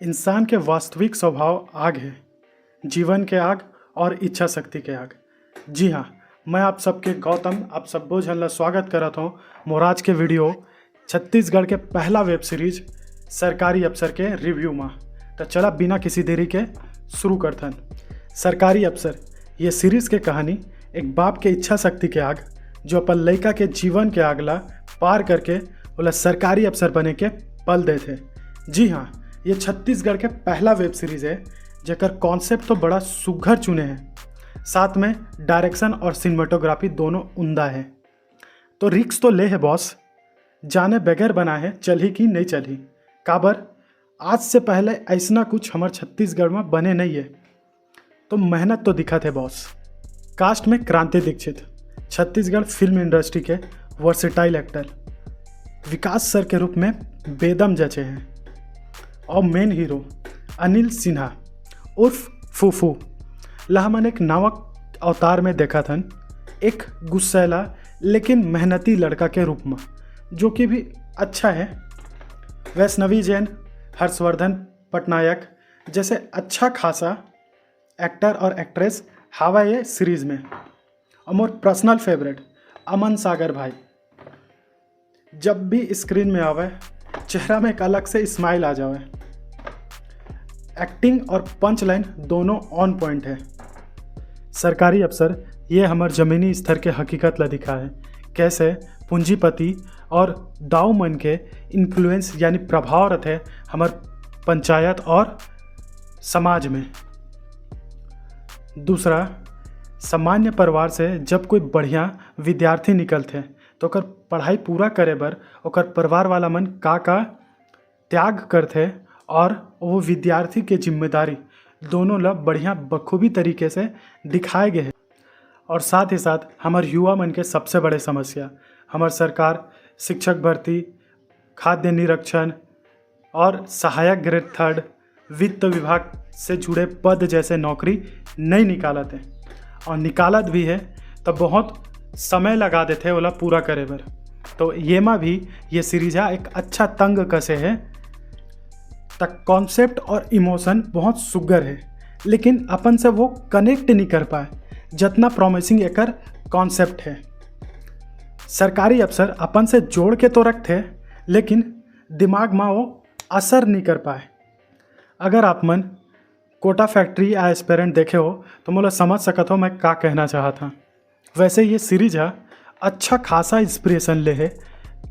इंसान के वास्तविक स्वभाव आग है, जीवन के आग और इच्छा शक्ति के आग। जी हाँ, मैं आप सबके गौतम आप सबो झन स्वागत करत हूँ मोराज के वीडियो छत्तीसगढ़ के पहला वेब सीरीज सरकारी अफसर के रिव्यू में। तो चला बिना किसी देरी के शुरू करथन। सरकारी अफसर ये सीरीज के कहानी एक बाप के इच्छा शक्ति के आग जो अपन लड़का के जीवन के आग ला पार करके बोला सरकारी अफसर बने के पल दे थे। जी हाँ, ये छत्तीसगढ़ के पहला वेब सीरीज है जेकर कॉन्सेप्ट तो बड़ा सुघर चुने हैं, साथ में डायरेक्शन और सिनेमेटोग्राफी दोनों उम्दा है। तो रिक्स तो ले है बॉस, जाने बगैर बना है चली कि नहीं चली। काबर आज से पहले ऐसा कुछ हमारे छत्तीसगढ़ में बने नहीं है, तो मेहनत तो दिखा थे बॉस। कास्ट में क्रांति दीक्षित छत्तीसगढ़ फिल्म इंडस्ट्री के वर्सेटाइल एक्टर विकास सर के रूप में बेदम जचे हैं, और मेन हीरो अनिल सिन्हा उर्फ फूफू हमन एक नावक अवतार में देखा था, एक गुस्सैला लेकिन मेहनती लड़का के रूप में, जो कि भी अच्छा है। वैष्णवी जैन, हर्षवर्धन पटनायक जैसे अच्छा खासा एक्टर और एक्ट्रेस हवा ये सीरीज में। और मोर पर्सनल फेवरेट अमन सागर भाई, जब भी स्क्रीन में आवे चेहरा में एक अलग से स्माइल आ जावे। एक्टिंग और पंच लाइन दोनों ऑन पॉइंट है। सरकारी अफसर ये हमार ज़मीनी स्तर के हकीकत ला दिखा है, कैसे पूंजीपति और दाऊ मन के इन्फ्लुएंस यानी प्रभाव रहते हैं हमार पंचायत और समाज में। दूसरा, सामान्य परिवार से जब कोई बढ़िया विद्यार्थी निकलते तो ओकर पढ़ाई पूरा करे बर ओकर परिवार वाला मन का त्याग करते, और वो विद्यार्थी के जिम्मेदारी दोनों ला बढ़िया बखूबी तरीके से दिखाए गए हैं। और साथ ही साथ हमारे युवा मन के सबसे बड़े समस्या हमार सरकार शिक्षक भर्ती, खाद्य निरीक्षण और सहायक ग्रेड 3 वित्त विभाग से जुड़े पद जैसे नौकरी नहीं निकालते, और निकालत भी है तो बहुत समय लगा देते ओला पूरा करे बर। तो ये में भी ये सीरीज एक अच्छा तंग कसे है। तक कॉन्सेप्ट और इमोशन बहुत सुगर है, लेकिन अपन से वो कनेक्ट नहीं कर पाए जितना प्रॉमिसिंग एकर कॉन्सेप्ट है। सरकारी अफसर अपन से जोड़ के तो रखते, लेकिन दिमाग में वो असर नहीं कर पाए। अगर आप मन कोटा फैक्ट्री या एस्पेरेंट देखे हो तो मुझे समझ सकता हो मैं क्या कहना चाहता। वैसे ये सीरीज है अच्छा खासा इंस्पिरेशन ले है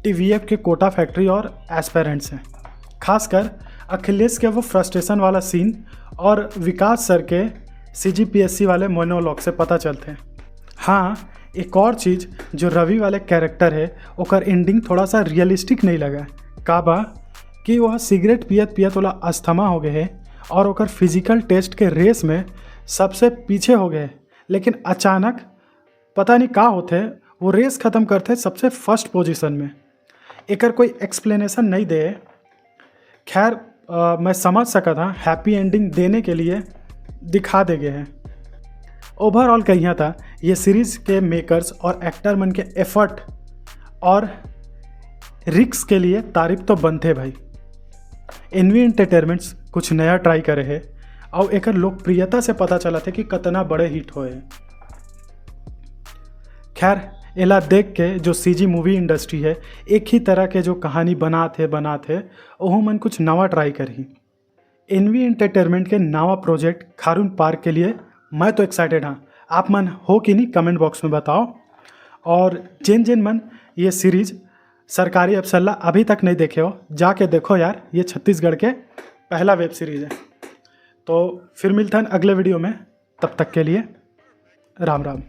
टीवीएफ के कोटा फैक्ट्री और एस्पेरेंट से, खासकर अखिलेश के वो फ्रस्ट्रेशन वाला सीन और विकास सर के सीजीपीएससी वाले मोनोलॉग से पता चलते हैं। हाँ, एक और चीज़ जो रवि वाले कैरेक्टर है ओकर एंडिंग थोड़ा सा रियलिस्टिक नहीं लगा। काबा कि वह सिगरेट पियत पियत वाला अस्थमा हो गए है और ओकर फिजिकल टेस्ट के रेस में सबसे पीछे हो गए, लेकिन अचानक पता नहीं का होते वो रेस ख़त्म करते सबसे फर्स्ट पोजीशन में। एकर कोई एक्सप्लेनेशन नहीं दे। खैर मैं समझ सका था हैप्पी एंडिंग देने के लिए दिखा दे गए हैं। ओवरऑल कहिया था ये सीरीज़ के मेकर्स और एक्टर मन के एफर्ट और रिक्स के लिए तारीफ तो बनते भाई। एनवी एंटरटेनमेंट्स कुछ नया ट्राई करे है और एकर लोकप्रियता से पता चला था कि कितना बड़े हिट होए। खैर एला देख के जो सीजी मूवी इंडस्ट्री है एक ही तरह के जो कहानी बनाते ओहू मन कुछ नवा ट्राई करी। एनवी एंटरटेनमेंट के नवा प्रोजेक्ट खारून पार्क के लिए मैं तो एक्साइटेड हाँ। आप मन हो कि नहीं कमेंट बॉक्स में बताओ। और जिन मन ये सीरीज सरकारी अफसर अभी तक नहीं देखे हो जाके देखो यार, ये छत्तीसगढ़ के पहला वेब सीरीज़ है। तो फिर मिलता है अगले वीडियो में, तब तक के लिए राम राम।